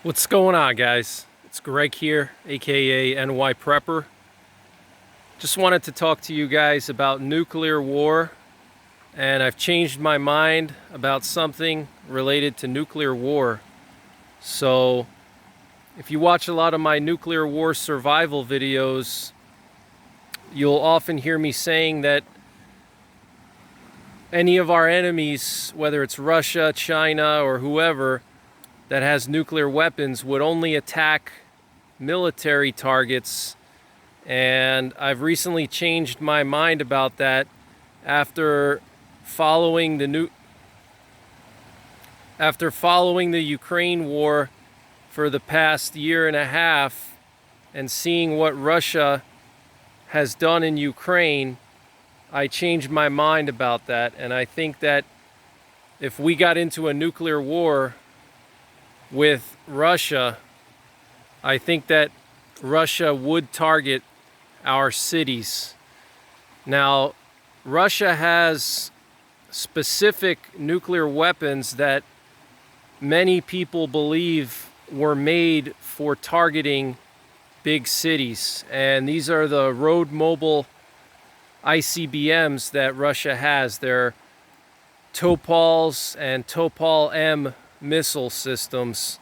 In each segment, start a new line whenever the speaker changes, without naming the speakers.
What's going on, guys? It's Greg here, aka NYPrepper. Just wanted to talk to you guys about nuclear war, and I've changed my mind about something related to nuclear war. So, if you watch a lot of my nuclear war survival videos, you'll often hear me saying that any of our enemies, whether it's Russia, China, or whoever, that has nuclear weapons would only attack military targets, and I've recently changed my mind about that after following the Ukraine war for the past year and a half and seeing what Russia has done in Ukraine. I changed my mind about that, and I think that if we got into a nuclear war with Russia, I think that Russia would target our cities. Now, Russia has specific nuclear weapons that many people believe were made for targeting big cities. And these are the road mobile ICBMs that Russia has. They're Topols and Topol-M missile systems,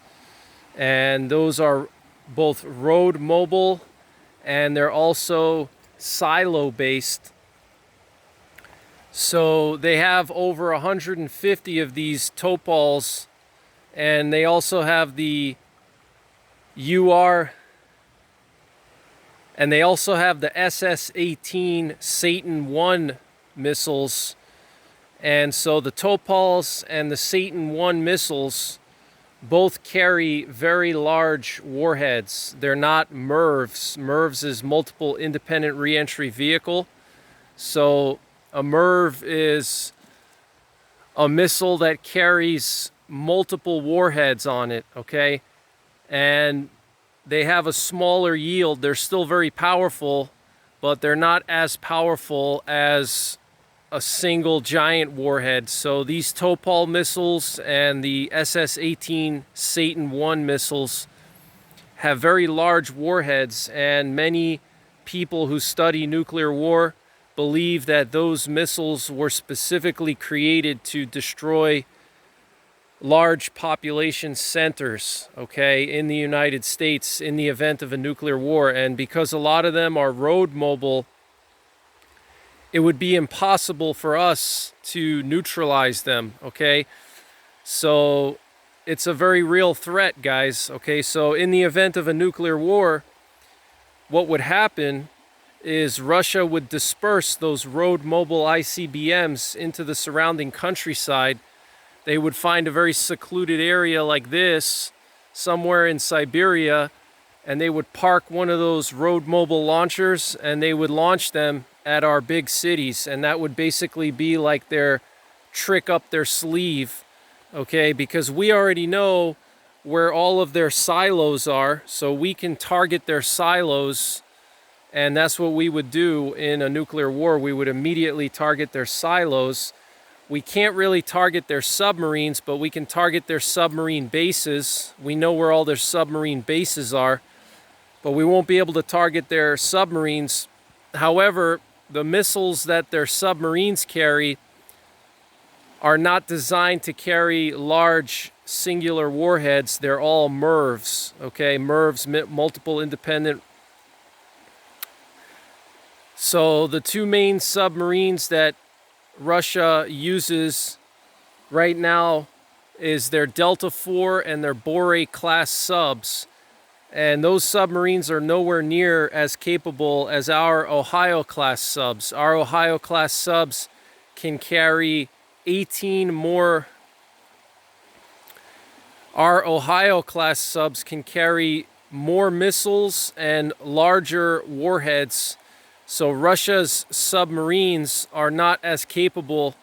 and those are both road mobile and they're also silo based. So they have over 150 of these Topols, and they also have the and they also have the SS-18 Satan 1 missiles. And so the Topols and the Satan 1 missiles both carry very large warheads. They're not MIRVs. MIRVs is multiple independent reentry vehicle. So a MIRV is a missile that carries multiple warheads on it, okay? And they have a smaller yield. They're still very powerful, but they're not as powerful as a single giant warhead. So these Topol missiles and the SS-18 Satan 1 missiles have very large warheads, and many people who study nuclear war believe that those missiles were specifically created to destroy large population centers, okay, in the United States in the event of a nuclear war. And because a lot of them are road mobile, it would be impossible for us to neutralize them, okay? So it's a very real threat, guys, okay? So in the event of a nuclear war, what would happen is Russia would disperse those road mobile ICBMs into the surrounding countryside. They would find a very secluded area like this, somewhere in Siberia, and they would park one of those road mobile launchers, and they would launch them at our big cities. And that would basically be like their trick up their sleeve, okay? Because we already know where all of their silos are, so we can target their silos. And that's what we would do in a nuclear war. We would immediately target their silos. We can't really target their submarines, but we can target their submarine bases. We know where all their submarine bases are, but we won't be able to target their submarines. However, the missiles that their submarines carry are not designed to carry large singular warheads. They're all MIRVs, okay? MIRVs, multiple independent. So the two main submarines that Russia uses right now is their Delta IV and their Bore class subs. And those submarines are nowhere near as capable as our Ohio class subs. Our Ohio class subs can carry 18 more. Our Ohio class subs can carry more missiles and larger warheads. So Russia's submarines are not as capable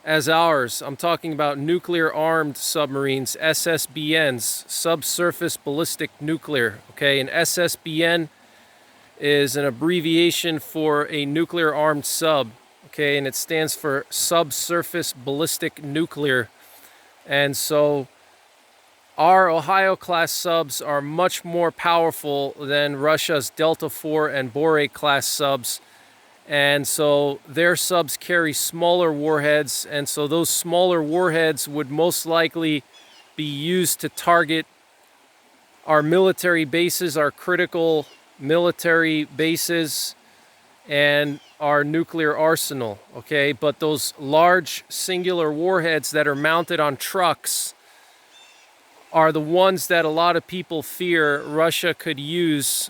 as ours. I'm talking about nuclear armed submarines, SSBNs, subsurface ballistic nuclear, okay? An SSBN is an abbreviation for a nuclear armed sub, okay? And it stands for subsurface ballistic nuclear. And so our Ohio-class subs are much more powerful than Russia's Delta IV and Bore-class subs. And so their subs carry smaller warheads, and so those smaller warheads would most likely be used to target our military bases, our critical military bases, and our nuclear arsenal, okay? But those large singular warheads that are mounted on trucks are the ones that a lot of people fear Russia could use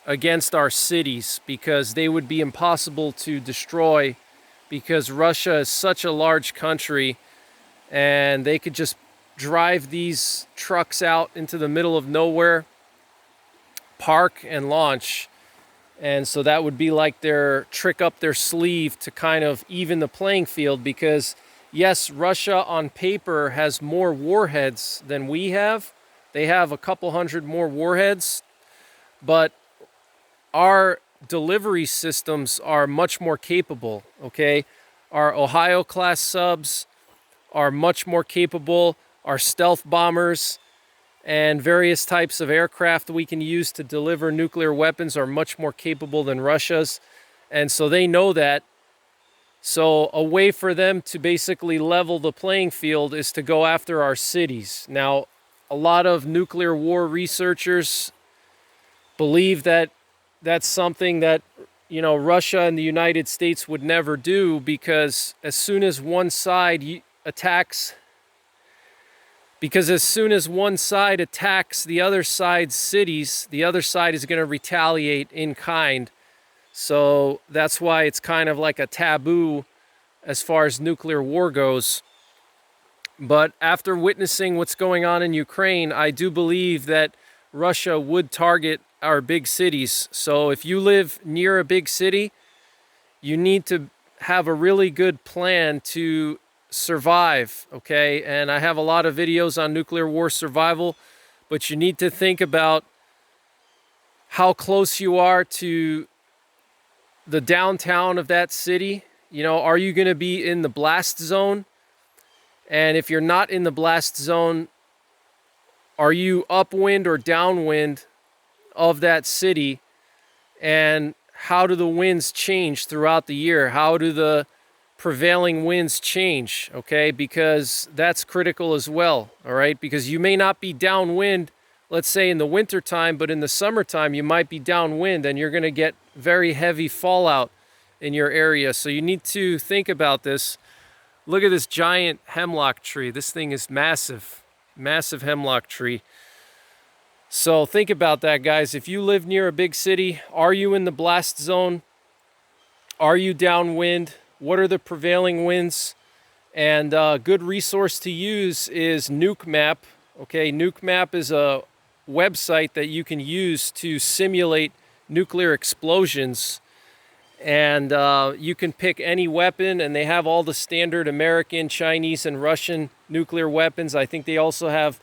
against our cities, because they would be impossible to destroy, because Russia is such a large country and they could just drive these trucks out into the middle of nowhere, park and launch. And so that would be like their trick up their sleeve to kind of even the playing field, because yes, Russia on paper has more warheads than we have. They have a couple hundred more warheads, but our delivery systems are much more capable, okay? Our Ohio-class subs are much more capable. Our stealth bombers and various types of aircraft we can use to deliver nuclear weapons are much more capable than Russia's. And so they know that. So a way for them to basically level the playing field is to go after our cities. Now, a lot of nuclear war researchers believe that that's something that, you know, Russia and the United States would never do, because as soon as one side attacks the other side's cities, the other side is going to retaliate in kind. So that's why it's kind of like a taboo as far as nuclear war goes. But after witnessing what's going on in Ukraine, I do believe that Russia would target our big cities. So if you live near a big city, you need to have a really good plan to survive, okay? And I have a lot of videos on nuclear war survival, but you need to think about how close you are to the downtown of that city. You know, are you going to be in the blast zone? And if you're not in the blast zone, are you upwind or downwind of that city? And how do the winds change throughout the year? How do the prevailing winds change? Okay, because that's critical as well, all right? Because you may not be downwind, let's say in the wintertime, but in the summertime you might be downwind, and you're going to get very heavy fallout in your area. So you need to think about this. Look at this giant hemlock tree. This thing is massive, massive hemlock tree. So think about that, guys. If you live near a big city, are you in the blast zone? Are you downwind? What are the prevailing winds? And a good resource to use is NukeMap. Okay, NukeMap is a website that you can use to simulate nuclear explosions. And you can pick any weapon, and they have all the standard American, Chinese, and Russian nuclear weapons. I think they also have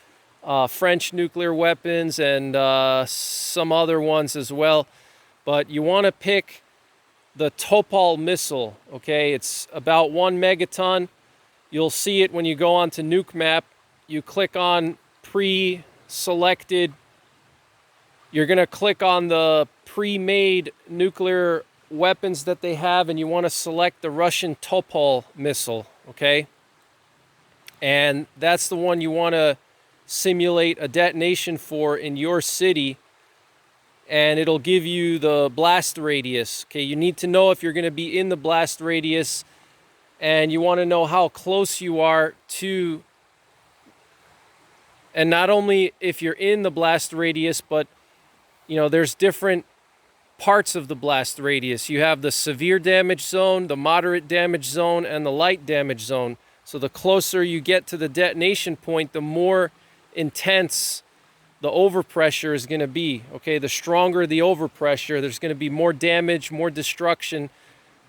French nuclear weapons and some other ones as well. But you want to pick the Topol missile, okay? It's about 1 megaton. You'll see it when you go onto NukeMap. You click on pre-selected. You're going to click on the pre-made nuclear weapons that they have, and you want to select the Russian Topol missile, okay? And that's the one you want to simulate a detonation for in your city, and it'll give you the blast radius. Okay, you need to know if you're going to be in the blast radius, and you want to know how close you are to, and not only if you're in the blast radius, but you know, there's different parts of the blast radius. You have the severe damage zone, the moderate damage zone, and the light damage zone. So the closer you get to the detonation point, the more intense the overpressure is going to be. Okay, the stronger the overpressure, there's going to be more damage, more destruction,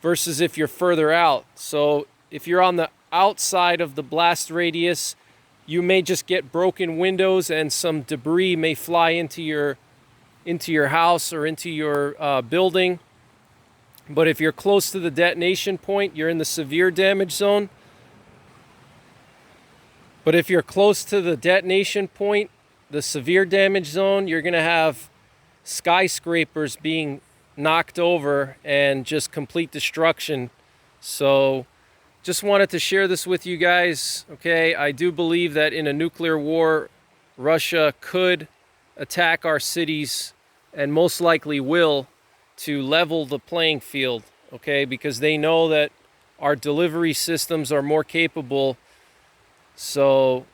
versus if you're further out. So if you're on the outside of the blast radius, you may just get broken windows and some debris may fly into your house or into your building. But if you're close to the detonation point, you're in the severe damage zone. But if you're close to the detonation point, the severe damage zone, you're going to have skyscrapers being knocked over and just complete destruction. So just wanted to share this with you guys. Okay, I do believe that in a nuclear war, Russia could attack our cities and most likely will, to level the playing field, okay, because they know that our delivery systems are more capable. So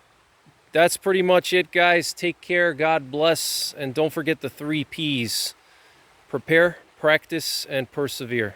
that's pretty much it, guys. Take care, God bless, and don't forget the 3 Ps: prepare, practice, and persevere.